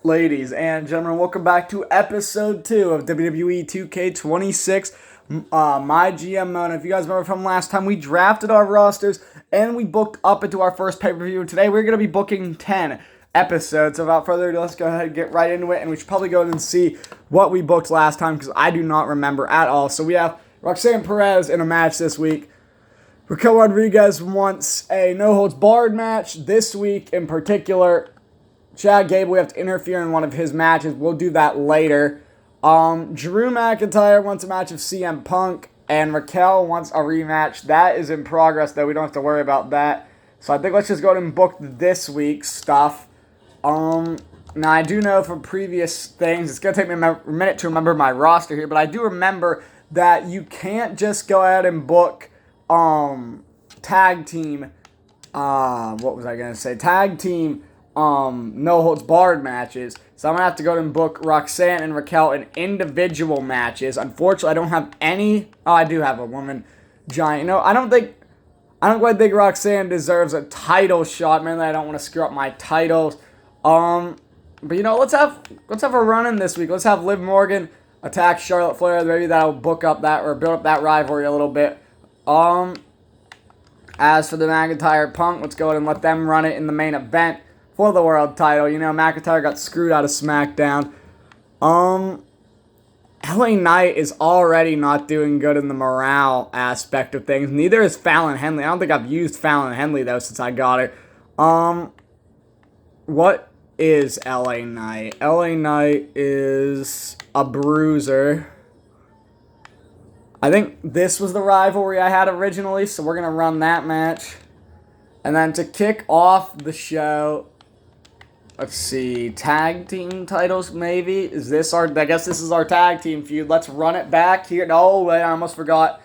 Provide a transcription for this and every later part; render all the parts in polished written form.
Ladies and gentlemen, welcome back to episode 2 of WWE 2K26 MYGM Adam. If you guys remember from last time, we drafted our rosters and we booked up into our first pay-per-view. Today we're going to be booking 10 episodes. So without further ado, let's go ahead and get right into it. And we should probably go ahead and see what we booked last time because I do not remember at all. So we have Roxanne Perez in a match this week. Raquel Rodriguez wants a no-holds-barred match this week in particular. Chad Gable, we have to interfere in one of his matches. We'll do that later. Drew McIntyre wants a match of CM Punk, and Raquel wants a rematch. That is in progress, though. We don't have to worry about that. So I think let's just go ahead and book this week's stuff. Now, I do know from previous things, it's going to take me a minute to remember my roster here, but I do remember that you can't just go ahead and book tag team, tag team no holds barred matches. So I'm gonna have to go ahead and book Roxanne and Raquel in individual matches. Unfortunately, I don't have any. Oh, I do have a woman giant. No, I don't quite think Roxanne deserves a title shot. Mainly, I don't want to screw up my titles. But let's have a run in this week. Let's have Liv Morgan attack Charlotte Flair. Maybe that'll book up that or build up that rivalry a little bit. As for the McIntyre Punk, let's go ahead and let them run it in the main event for the world title. McIntyre got screwed out of SmackDown. LA Knight is already not doing good in the morale aspect of things. Neither is Fallon Henley. I don't think I've used Fallon Henley, though, since I got her. What is LA Knight? LA Knight is a bruiser. I think this was the rivalry I had originally, so we're going to run that match. And then to kick off the show, let's see, tag team titles maybe? I guess this is our tag team feud. Let's run it back here. No, wait, I almost forgot.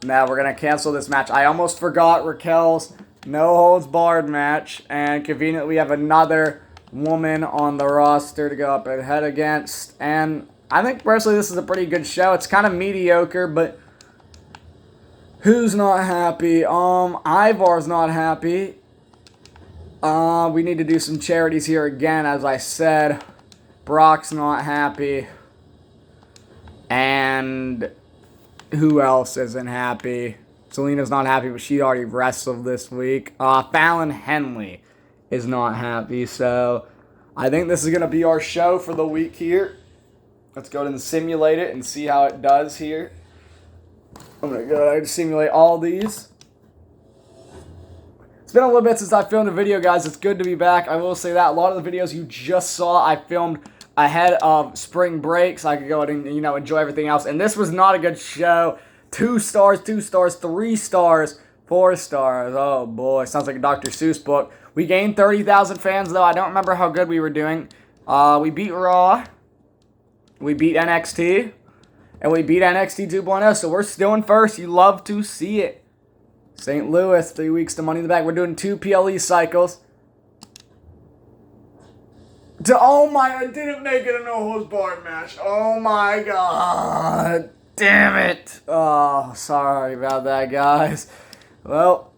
No, we're going to cancel this match. I almost forgot Raquel's no-holds-barred match. And conveniently, we have another woman on the roster to go up ahead against. And I think personally this is a pretty good show. It's kind of mediocre, but who's not happy? Ivar's not happy. We need to do some charities here again, as I said. Brock's not happy. And who else isn't happy? Selena's not happy, but she already wrestled this week. Fallon Henley is not happy, so I think this is going to be our show for the week here. Let's go ahead and simulate it and see how it does here. I'm going to go ahead and simulate all these. It's been a little bit since I filmed a video, guys. It's good to be back. I will say that. A lot of the videos you just saw, I filmed ahead of spring break, so I could go ahead and, enjoy everything else. And this was not a good show. 2 stars, 2 stars, 3 stars, 4 stars. Oh, boy. Sounds like a Dr. Seuss book. We gained 30,000 fans, though. I don't remember how good we were doing. We beat Raw. We beat NXT. And we beat NXT 2.0, so we're still in first. You love to see it. St. Louis, 3 weeks to Money in the Bank. We're doing 2 PLE cycles. I didn't make it a no-holds-barred match. Oh, my God. Damn it. Oh, sorry about that, guys. Well,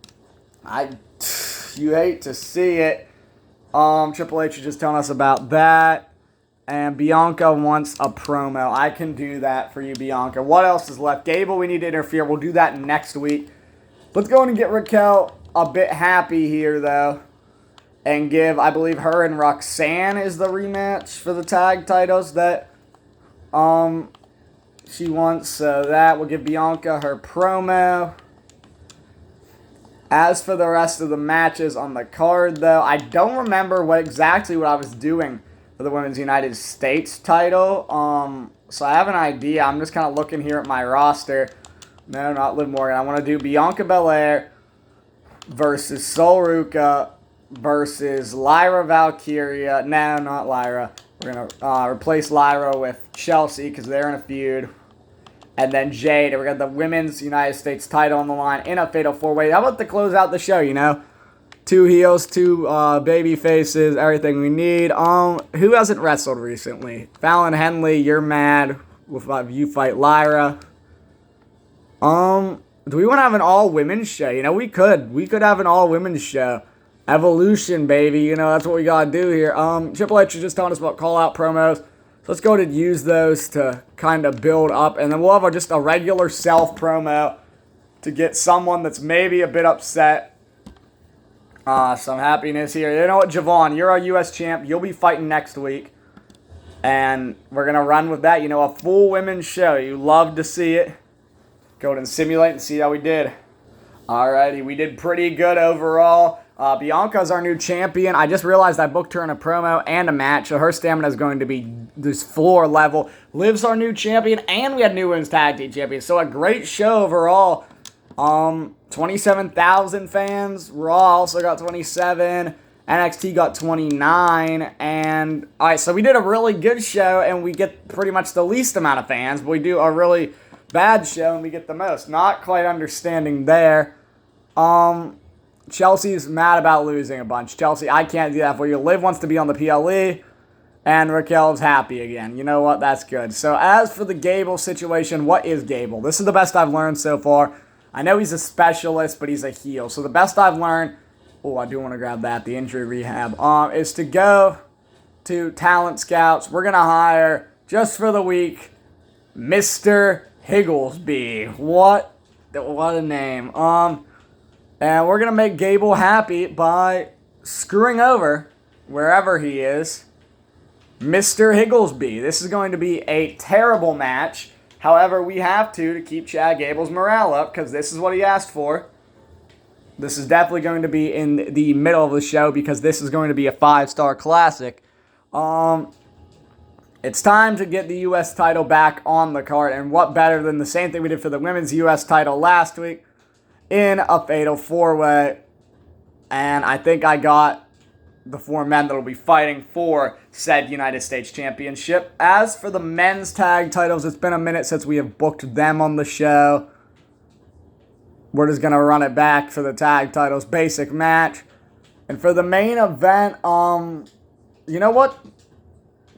you hate to see it. Triple H is just telling us about that. And Bianca wants a promo. I can do that for you, Bianca. What else is left? Gable, we need to interfere. We'll do that next week. Let's go and get Raquel a bit happy here, though. And give, I believe, her and Roxanne is the rematch for the tag titles that she wants. So that will give Bianca her promo. As for the rest of the matches on the card, though, I don't remember exactly what I was doing for the Women's United States title. So I have an idea. I'm just kind of looking here at my roster. No, not Liv Morgan. I want to do Bianca Belair versus Sol Ruca versus Lyra Valkyria. No, not Lyra. We're going to replace Lyra with Chelsea because they're in a feud. And then Jade. We got the Women's United States title on the line in a fatal 4-way. How about to close out the show, 2 heels, 2 baby faces, everything we need. Who hasn't wrestled recently? Fallon Henley, you're mad with you fight Lyra. Do we want to have an all-women's show? We could. We could have an all-women's show. Evolution, baby. You know, that's what we got to do here. Triple H is just telling us about call-out promos. So let's go ahead and use those to kind of build up. And then we'll have just a regular self promo to get someone that's maybe a bit upset. Some happiness here. You know what, Javon, you're our U.S. champ. You'll be fighting next week. And we're going to run with that. You know, a full women's show. You love to see it. Go ahead and simulate and see how we did. Alrighty, we did pretty good overall. Bianca's our new champion. I just realized I booked her in a promo and a match, so her stamina is going to be this floor level. Liv's our new champion, and we had new women's tag team champions. So a great show overall. 27,000 fans. Raw also got 27. NXT got 29. And alright, so we did a really good show, and we get pretty much the least amount of fans, but we do a really bad show, and we get the most. Not quite understanding there. Chelsea's mad about losing a bunch. Chelsea, I can't do that for you. Liv wants to be on the PLE, and Raquel's happy again. You know what? That's good. So as for the Gable situation, what is Gable? This is the best I've learned so far. I know he's a specialist, but he's a heel. So the best I've learned, oh, I do want to grab that, the injury rehab, is to go to Talent Scouts. We're going to hire, just for the week, Mr. Higglesby. What a name. And we're going to make Gable happy by screwing over, wherever he is, Mr. Higglesby. This is going to be a terrible match. However, we have to keep Chad Gable's morale up, because this is what he asked for. This is definitely going to be in the middle of the show, because this is going to be a 5-star classic. It's time to get the U.S. title back on the card, and what better than the same thing we did for the women's U.S. title last week in a fatal 4-way. And I think I got the 4 men that will be fighting for said United States Championship. As for the men's tag titles, it's been a minute since we have booked them on the show. We're just going to run it back for the tag titles basic match. And for the main event, you know what?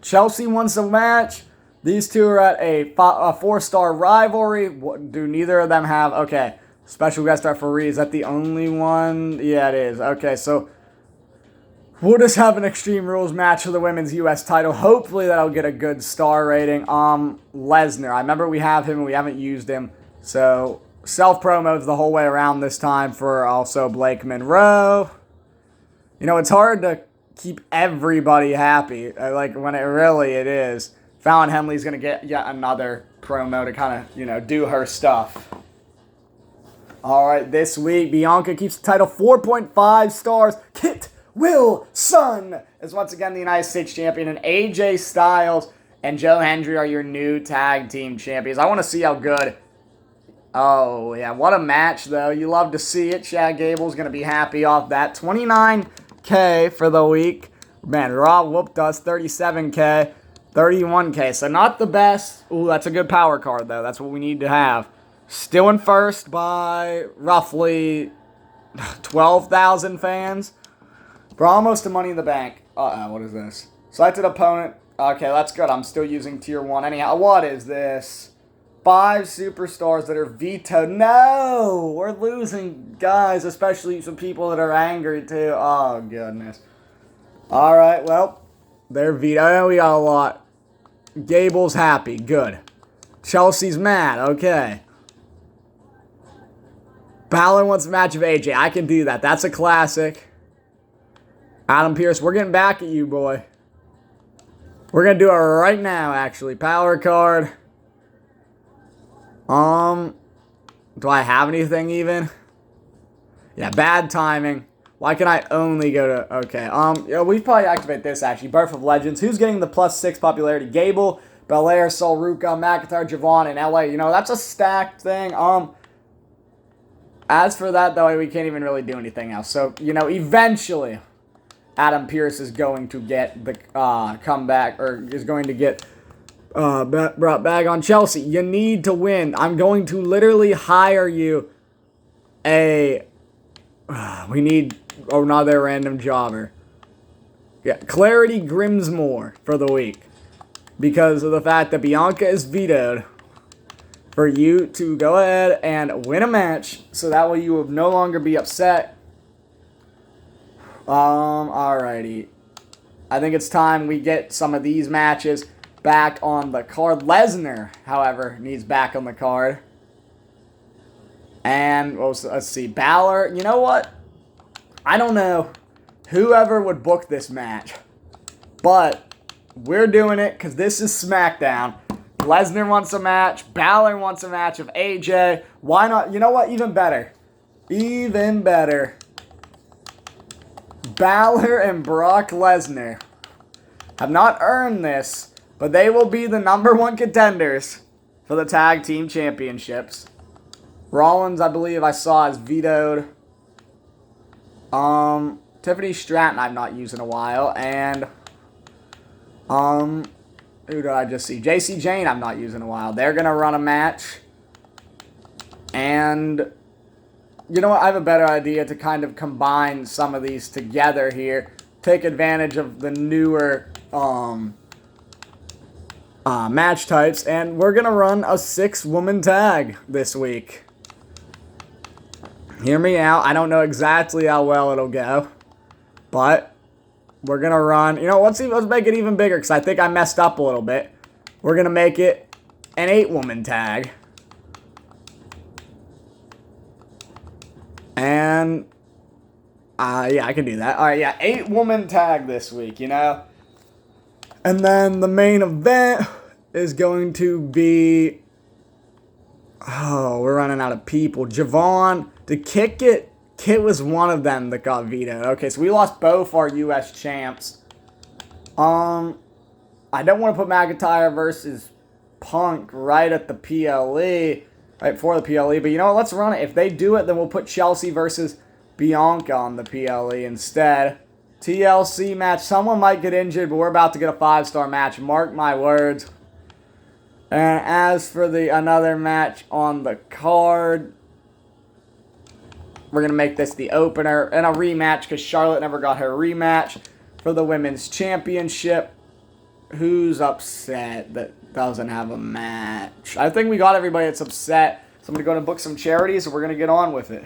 Chelsea wants a match. These two are at a 4-star rivalry. Do neither of them have... Okay, special guest referee. Is that the only one? Yeah, it is. Okay, so we'll just have an Extreme Rules match for the women's U.S. title. Hopefully that'll get a good star rating. Lesnar. I remember we have him and we haven't used him. So self-promos the whole way around this time for also Blake Monroe. You know, it's hard to keep everybody happy, like when it is. Fallon Henley's going to get yet another promo to kind of, you know, do her stuff. Alright, this week, Bianca keeps the title 4.5 stars. Kit Wilson is once again the United States champion, and AJ Styles and Joe Hendry are your new tag team champions. I want to see how good. Oh, yeah, what a match, though. You love to see it. Chad Gable's going to be happy off that. 29K for the week. Man, Raw whooped us. 37K. 31K. So not the best. Ooh, that's a good power card, though. That's what we need to have. Still in first by roughly 12,000 fans. We're almost to Money in the Bank. What is this? Selected opponent. Okay, that's good. I'm still using tier 1. Anyhow, what is this? 5 superstars that are vetoed. No! We're losing guys, especially some people that are angry, too. Oh, goodness. Alright, well, they're vetoed. We got a lot. Gable's happy. Good. Chelsea's mad. Okay. Balor wants a match of AJ. I can do that. That's a classic. Adam Pearce, we're getting back at you, boy. We're going to do it right now, actually. Power card. Do I have anything even? Yeah, bad timing. Why can I only go to... Okay, yeah, we probably activate this, actually. Birth of Legends. Who's getting the +6 popularity? Gable, Belair, Sol Ruka, McIntyre, Javon, and LA. You know, that's a stacked thing. As for that, though, we can't even really do anything else. So, you know, eventually, Adam Pearce is going to get the comeback, or is going to get brought back on Chelsea. You need to win. I'm going to literally hire you a... we need another random jobber. Yeah, Clarity Grimsmore for the week. Because of the fact that Bianca is vetoed. For you to go ahead and win a match. So that way you will no longer be upset. Alrighty. I think it's time we get some of these matches back on the card. Lesnar, however, needs back on the card. And, well, let's see, Balor. You know what? I don't know whoever would book this match. But we're doing it because this is SmackDown. Lesnar wants a match. Balor wants a match of AJ. Why not? You know what? Even better. Even better. Balor and Brock Lesnar have not earned this, but they will be the number 1 contenders for the Tag Team Championships. Rollins, I believe I saw, is vetoed. Tiffany Stratton I've not used in a while. And, who did I just see? JC Jane I've not used in a while. They're going to run a match. And, you know what? I have a better idea to kind of combine some of these together here. Take advantage of the newer match types. And we're going to run a 6-woman tag this week. Hear me out. I don't know exactly how well it'll go. But we're going to run... You know, let's make it even bigger because I think I messed up a little bit. We're going to make it an 8-woman tag. And... yeah, I can do that. Alright, yeah, 8-woman tag this week, you know. And then the main event is going to be... Oh, we're running out of people. Javon, did Kit was one of them that got vetoed. Okay, so we lost both our U.S. champs. I don't want to put McIntyre versus Punk right at the PLE, right before the PLE, but you know what, let's run it. If they do it, then we'll put Chelsea versus Bianca on the PLE instead. TLC match, someone might get injured, but we're about to get a 5-star match. Mark my words. And as for another match on the card, we're going to make this the opener and a rematch because Charlotte never got her rematch for the Women's Championship. Who's upset that doesn't have a match? I think we got everybody that's upset. So I'm going to go and book some charities and we're going to get on with it.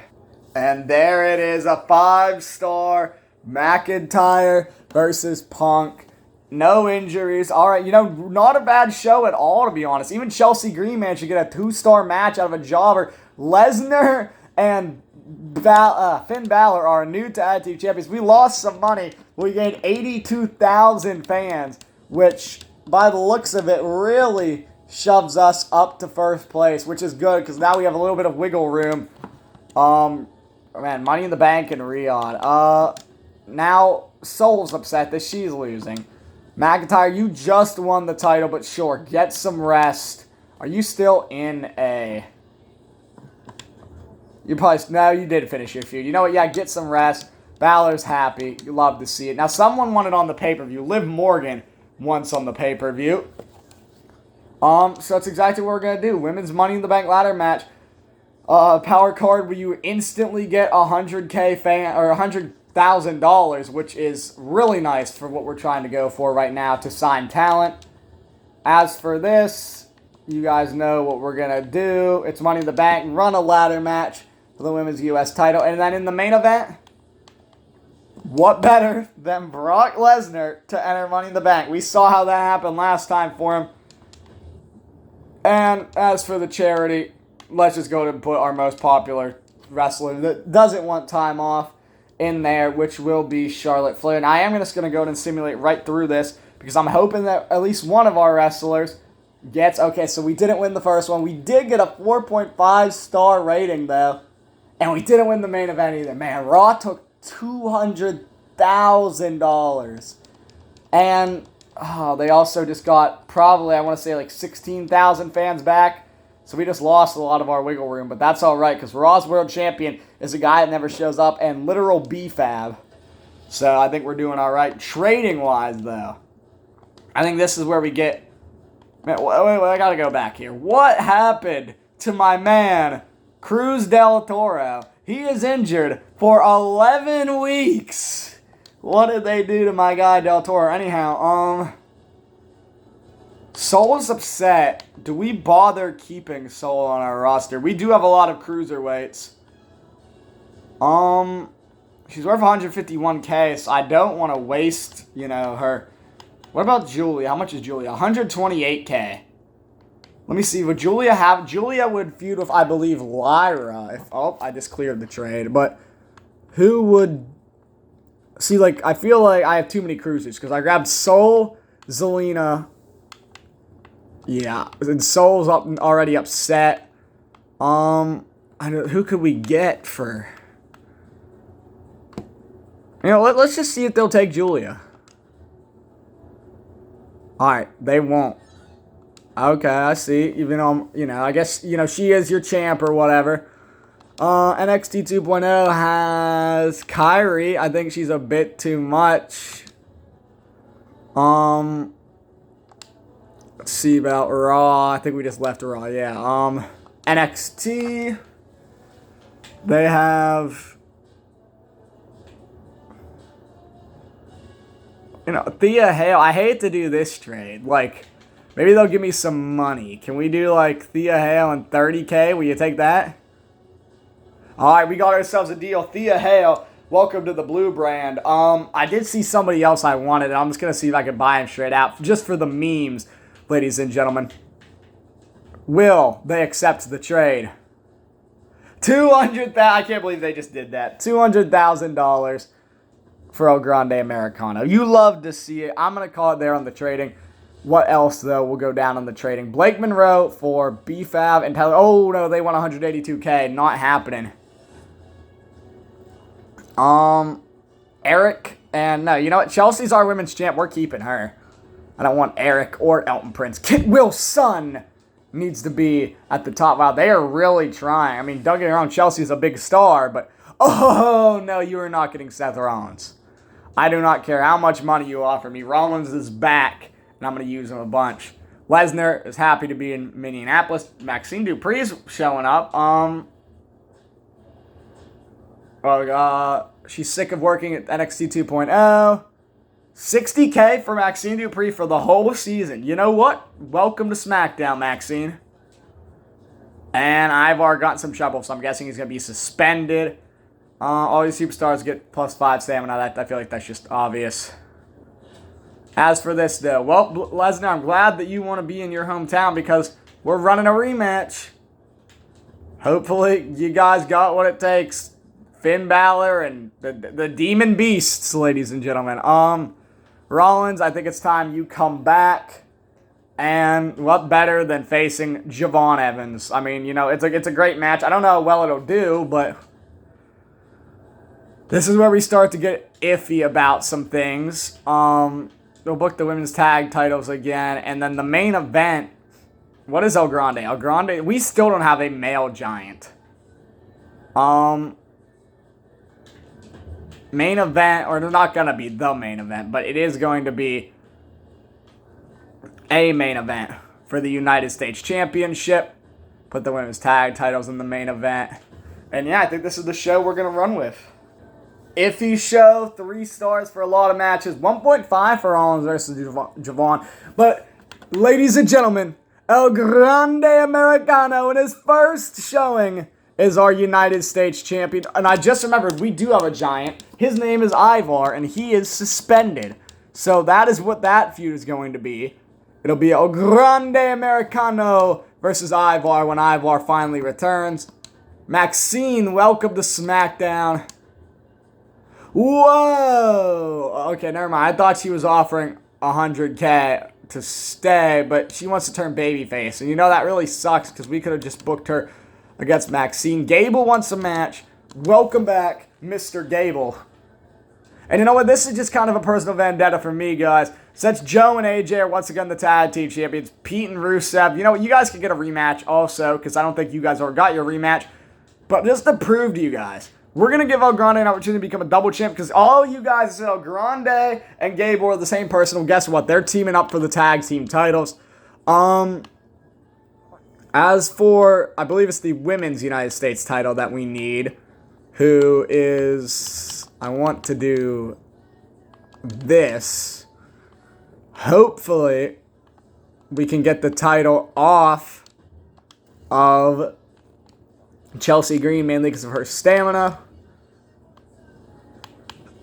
And there it is, a 5-star McIntyre versus Punk. No injuries. All right, you know, not a bad show at all, to be honest. Even Chelsea Green managed to get a 2-star match out of a jobber. Lesnar and Finn Balor are new tag team champions. We lost some money. We gained 82,000 fans, which, by the looks of it, really shoves us up to first place, which is good because now we have a little bit of wiggle room. Man, Money in the Bank and Riyadh. Now Soul's upset that she's losing. McIntyre, you just won the title, but sure, get some rest. Are you still in a... You probably... No, you did finish your feud. You know what? Yeah, get some rest. Balor's happy. You love to see it. Now, someone wanted on the pay-per-view. Liv Morgan wants on the pay-per-view. So that's exactly what we're going to do. Women's Money in the Bank ladder match. Power card where you instantly get $100,000 fan... Or $100,000, which is really nice for what we're trying to go for right now to sign talent. As for this, you guys know what we're going to do. It's Money in the Bank. Run a ladder match for the Women's U.S. title. And then in the main event, what better than Brock Lesnar to enter Money in the Bank? We saw how that happened last time for him. And as for the charity, let's just go ahead and put our most popular wrestler that doesn't want time off in there, which will be Charlotte Flair. And I am just going to go ahead and simulate right through this because I'm hoping that at least one of our wrestlers gets... Okay, so we didn't win the first one. We did get a 4.5-star rating, though. And we didn't win the main event either. Man, Raw took $200,000. And they also just got probably, I want to say, like 16,000 fans back. So we just lost a lot of our wiggle room, but that's all right because Raw's world champion is a guy that never shows up and literal B-Fab. So I think we're doing all right. Trading-wise, though, I think this is where we get... Man, wait, I got to go back here. What happened to my man, Cruz del Toro? He is injured for 11 weeks. What did they do to my guy Del Toro? Anyhow, Soul's upset. Do we bother keeping Soul on our roster? We do have a lot of cruiserweights. She's worth 151K, so I don't want to waste, her. What about Julia? How much is Julia? 128K. Let me see. Would Julia have... Julia would feud with, I believe, Lyra. I just cleared the trade. But who would... See, I feel like I have too many cruisers. Because I grabbed Soul, Zelina. Yeah. And Soul's already upset. Who could we get for... let's just see if they'll take Julia. Alright, they won't. Okay, I see. Even though, I guess, she is your champ or whatever. NXT 2.0 has Kyrie. I think she's a bit too much. Let's see about Raw. I think we just left Raw, yeah. NXT. They have... Thea Hale. I hate to do this trade. Maybe they'll give me some money. Can we do, Thea Hale and 30K? Will you take that? Alright, we got ourselves a deal. Thea Hale, welcome to the Blue brand. I did see somebody else I wanted, and I'm just going to see if I can buy him straight out. Just for the memes, ladies and gentlemen. Will they accept the trade? $200,000. I can't believe they just did that. $200,000. For El Grande Americano. You love to see it. I'm going to call it there on the trading. What else, though, will go down on the trading? Blake Monroe for BFAB and Tyler. Oh, no, they want 182K. Not happening. Eric. And, no, you know what? Chelsea's our women's champ. We're keeping her. I don't want Eric or Elton Prince. Kit Wilson needs to be at the top. Wow, they are really trying. I mean, don't get me wrong. Chelsea's a big star, but... Oh, no, you are not getting Seth Rollins. I do not care how much money you offer me. Rollins is back, and I'm going to use him a bunch. Lesnar is happy to be in Minneapolis. Maxine Dupree's showing up. She's sick of working at NXT 2.0. 60K for Maxine Dupree for the whole season. You know what? Welcome to SmackDown, Maxine. And Ivar got some trouble, so I'm guessing he's going to be suspended. All these superstars get +5 stamina. I feel like that's just obvious. As for this, though, well, Lesnar, I'm glad that you want to be in your hometown because we're running a rematch. Hopefully, you guys got what it takes. Finn Balor and the Demon Beasts, ladies and gentlemen. Rollins, I think it's time you come back. And what better than facing Javon Evans? I mean, it's a great match. I don't know how well it'll do, but... This is where we start to get iffy about some things. They'll book the women's tag titles again. And then the main event. What is El Grande? El Grande, we still don't have a male giant. Main event, or they're not going to be the main event, but it is going to be a main event for the United States Championship. Put the women's tag titles in the main event. And yeah, I think this is the show we're going to run with. Iffy show, 3 stars for a lot of matches, 1.5 for Rollins versus Javon. But, ladies and gentlemen, El Grande Americano in his first showing is our United States champion. And I just remembered, we do have a giant. His name is Ivar, and he is suspended. So that is what that feud is going to be. It'll be El Grande Americano versus Ivar when Ivar finally returns. Maxine, welcome to SmackDown. Whoa! Okay, never mind. I thought she was offering 100K to stay, but she wants to turn babyface. And that really sucks because we could have just booked her against Maxine. Gable wants a match. Welcome back, Mr. Gable. And you know what? This is just kind of a personal vendetta for me, guys. Since Joe and AJ are once again the tag team champions, Pete and Rusev, you know what? You guys can get a rematch also because I don't think you guys ever got your rematch. But just to prove to you guys, we're going to give El Grande an opportunity to become a double champ because all you guys said El Grande and Gable are the same person. Well, guess what? They're teaming up for the tag team titles. As for, I believe it's the women's United States title that we need, who is, I want to do this. Hopefully, we can get the title off of Chelsea Green, mainly because of her stamina.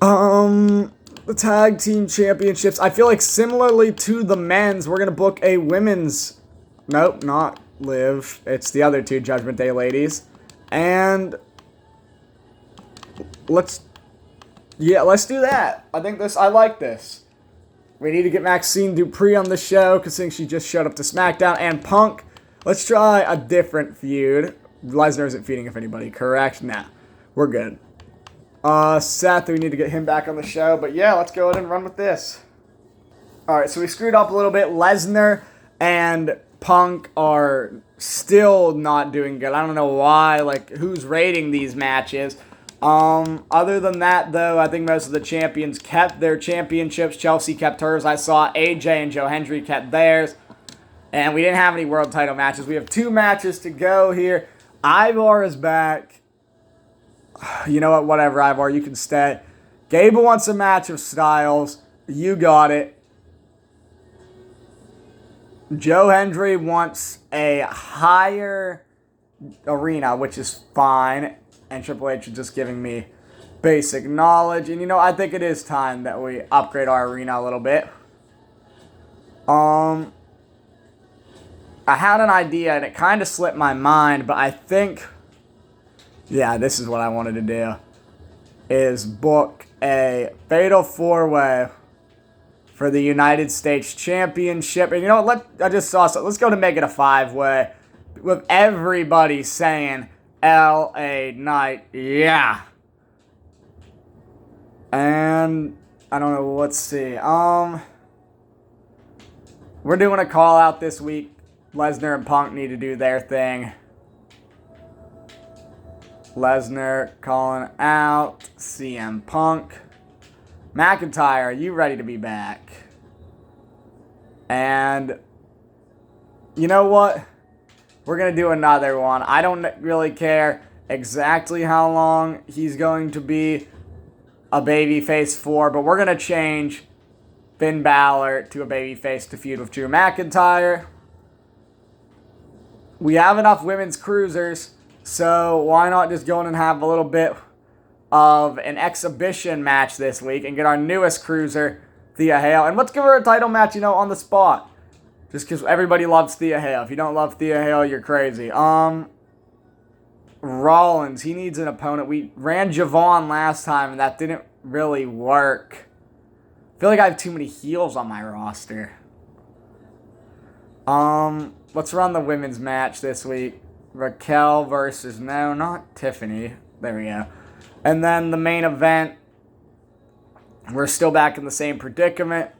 The tag team championships. I feel like similarly to the men's, we're going to book a women's. Nope, not Liv. It's the other two Judgment Day ladies. And let's do that. I like this. We need to get Maxine Dupree on the show, because she just showed up to SmackDown. And Punk, let's try a different feud. Lesnar isn't feuding with anybody, correct? Nah, we're good. Seth, we need to get him back on the show. But yeah, let's go ahead and run with this. Alright, so we screwed up a little bit. Lesnar and Punk are still not doing good. I don't know why. Like, who's rating these matches? Other than that, though, I think most of the champions kept their championships. Chelsea kept hers. I saw AJ and Joe Hendry kept theirs. And we didn't have any world title matches. We have 2 matches to go here. Ivar is back. You know what? Whatever, Ivar. You can stay. Gable wants a match of Styles. You got it. Joe Hendry wants a higher arena, which is fine. And Triple H is just giving me basic knowledge. And, I think it is time that we upgrade our arena a little bit. I had an idea, and it kind of slipped my mind, but I think, yeah, this is what I wanted to do, is book a Fatal 4-Way for the United States Championship. And you know what, I just saw something. Let's go to make it a 5-way with everybody saying LA Knight, yeah. And I don't know, let's see. We're doing a call out this week. Lesnar and Punk need to do their thing. Lesnar calling out CM Punk. McIntyre, are you ready to be back? And you know what? We're going to do another one. I don't really care exactly how long he's going to be a babyface for, but we're going to change Finn Balor to a babyface to feud with Drew McIntyre. We have enough women's cruisers, so why not just go in and have a little bit of an exhibition match this week and get our newest cruiser, Thea Hale. And let's give her a title match, on the spot. Just because everybody loves Thea Hale. If you don't love Thea Hale, you're crazy. Rollins, he needs an opponent. We ran Javon last time, and that didn't really work. I feel like I have too many heels on my roster. Let's run the women's match this week. Raquel versus, no, not Tiffany. There we go. And then the main event, we're still back in the same predicament.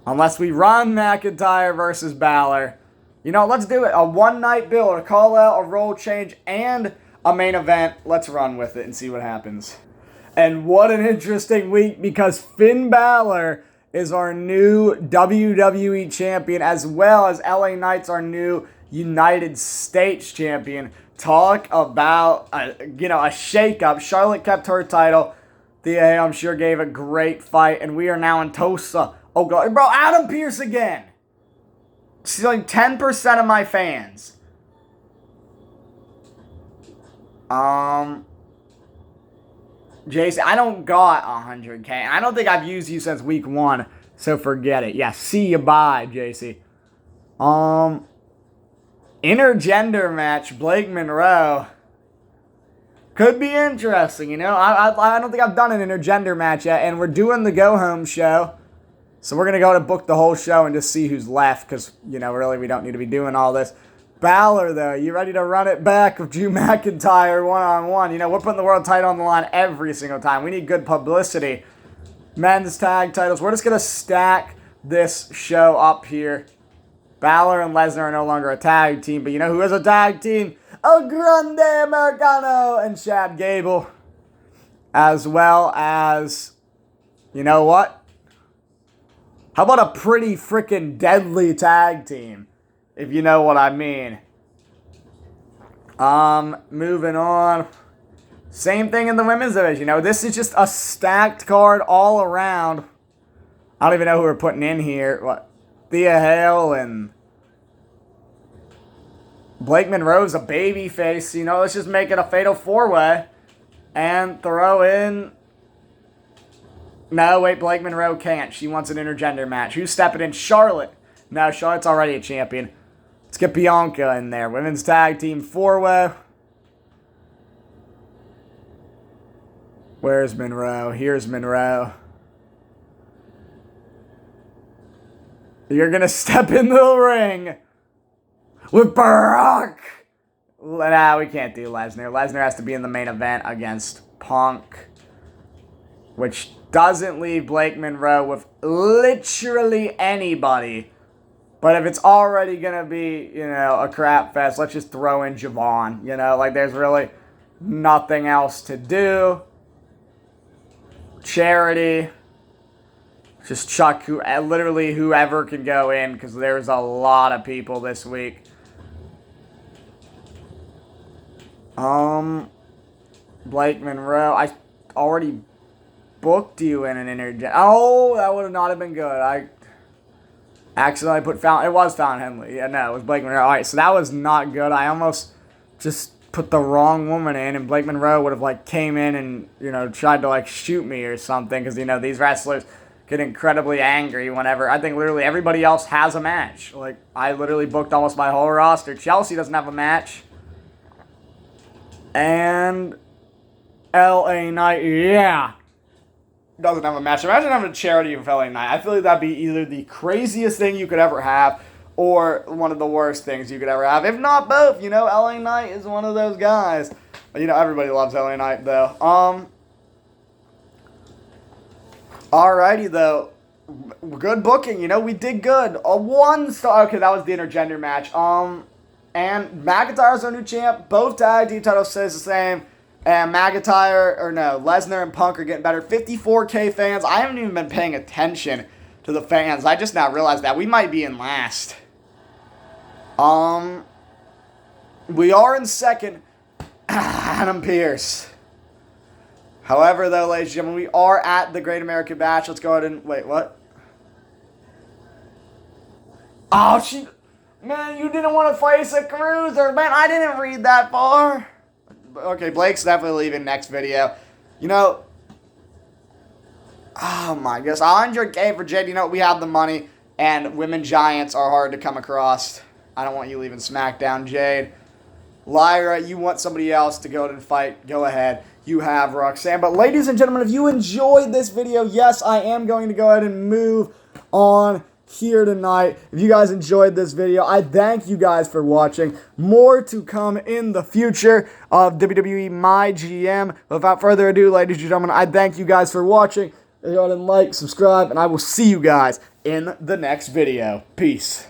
Unless we run McIntyre versus Balor. Let's do it. A one-night build, a call-out, a role change, and a main event. Let's run with it and see what happens. And what an interesting week, because Finn Balor is our new WWE champion, as well as LA Knight's our new United States champion. Talk about, a shakeup. Charlotte kept her title. Thea Hale, I'm sure, gave a great fight, and we are now in Tulsa. Oh, God. Bro, Adam Pearce again. She's like 10% of my fans. Jason, I don't got 100K. I don't think I've used you since week 1, so forget it. Yeah, see you, bye, JC. Intergender match, Blake Monroe. Could be interesting, I don't think I've done an intergender match yet, and we're doing the go-home show. So we're going to go to book the whole show and just see who's left, because, really we don't need to be doing all this. Balor, though, you ready to run it back with Drew McIntyre one-on-one? We're putting the world title on the line every single time. We need good publicity. Men's tag titles. We're just going to stack this show up here. Balor and Lesnar are no longer a tag team, but who is a tag team? El Grande Americano and Chad Gable. As well as, you know what? How about a pretty freaking deadly tag team? If you know what I mean. Moving on. Same thing in the women's division. This is just a stacked card all around. I don't even know who we're putting in here. What? Thea Hale and Blake Monroe's a baby face. Let's just make it a fatal 4-way. And throw in No, wait, Blake Monroe can't. She wants an intergender match. Who's stepping in? Charlotte. No, Charlotte's already a champion. Let's get Bianca in there. Women's Tag Team 4-way. Where's Monroe? Here's Monroe. You're going to step in the ring with Brock. Nah, we can't do Lesnar. Lesnar has to be in the main event against Punk, which doesn't leave Blake Monroe with literally anybody. But if it's already going to be, a crap fest, let's just throw in Javon. There's really nothing else to do. Charity. Just chuck literally whoever can go in, because there's a lot of people this week. Blake Monroe, I already booked you in an intergender. Oh, that would not have been good. I accidentally put Fountain. It was Fountain Henley. Yeah, no, it was Blake Monroe. All right, so that was not good. I almost just put the wrong woman in, and Blake Monroe would have came in and tried to shoot me or something, because these wrestlers get incredibly angry whenever I think literally everybody else has a match. I literally booked almost my whole roster. Chelsea doesn't have a match. And LA Knight, yeah, doesn't have a match. Imagine having a charity with LA Knight. I feel like that'd be either the craziest thing you could ever have or one of the worst things you could ever have. If not both, LA Knight is one of those guys. Everybody loves LA Knight, though. Alrighty, though. Good booking. We did good. A 1 star. Okay, that was the intergender match. And McIntyre's our new champ. Both tag team titles stays the same. And Lesnar and Punk are getting better. 54K fans. I haven't even been paying attention to the fans. I just now realized that. We might be in last. We are in second. Adam Pearce. However, though, ladies and gentlemen, we are at the Great American Bash. Let's go ahead and... Wait, what? Oh, Man, you didn't want to face a cruiser. Man, I didn't read that far. Okay, Blake's definitely leaving next video. Oh my goodness. 100K for Jade. We have the money. And women giants are hard to come across. I don't want you leaving SmackDown, Jade. Lyra, you want somebody else to go and fight. Go ahead. You have Roxanne. But ladies and gentlemen, if you enjoyed this video, yes, I am going to go ahead and move on here tonight. If you guys enjoyed this video, I thank you guys for watching. More to come in the future of WWE MyGM. Without further ado, ladies and gentlemen, I thank you guys for watching. Go ahead and like, subscribe, and I will see you guys in the next video. Peace.